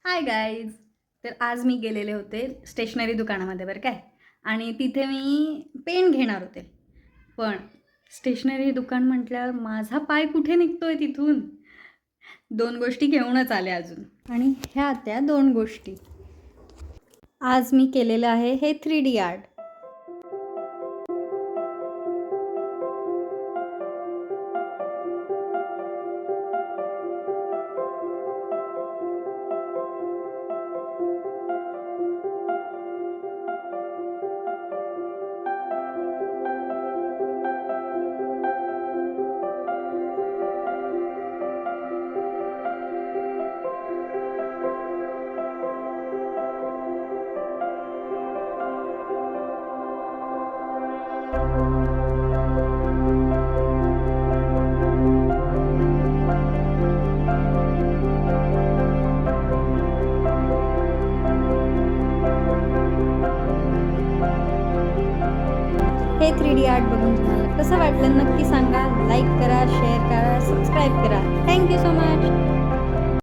Hi guys. तर आज मी गेलेले होते स्टेशनरी दुकानामध्ये बरं काय, आणि तिथे मी पेन घेणार होते. पण स्टेशनरी दुकान म्हटल्यावर माझा पाय कुठे निघतोय तिथून. दोन गोष्टी घेऊनच आले अजून, आणि ह्या त्या दोन गोष्टी. आज मी केलेलं आहे हे 3D आर्ट. हे 3D आर्ट बघून तुम्हाला कसं वाटलं नक्की सांगा. लाईक करा, शेअर करा, सबस्क्राईब करा. Thank you so much.